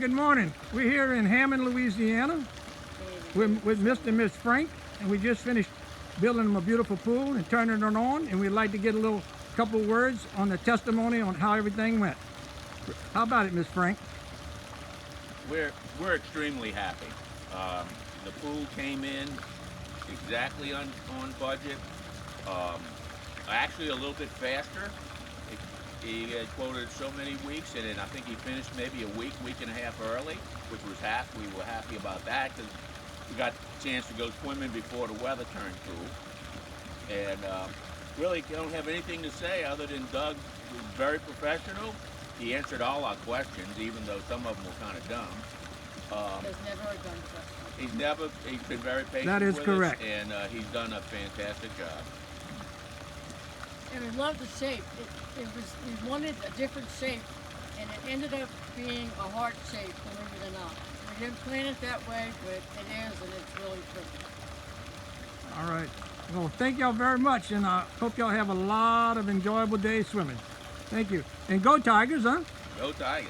good morning. We're here in Hammond, Louisiana with Mr. and Miss Frank, and we just finished building them a beautiful pool and turning it on, and we'd like to get a couple words on the testimony on how everything went. How about it, Miss Frank? We're extremely happy. The pool came in exactly on budget. Actually a little bit faster. He had quoted so many weeks, and then I think he finished maybe a week and a half early, which was we were happy about that because we got a chance to go swimming before the weather turned cool. And really don't have anything to say other than Doug was very professional. He answered all our questions, even though some of them were kind of dumb. There's never a dumb question. He's been very patient That is with correct. us, and he's done a fantastic job. And we love the shape. We wanted a different shape, and it ended up being a heart shape, believe it or not. We didn't plan it that way, but it is, and it's really pretty. All right. Well, thank y'all very much, and I hope y'all have a lot of enjoyable days swimming. Thank you. And go Tigers, huh? Go Tigers.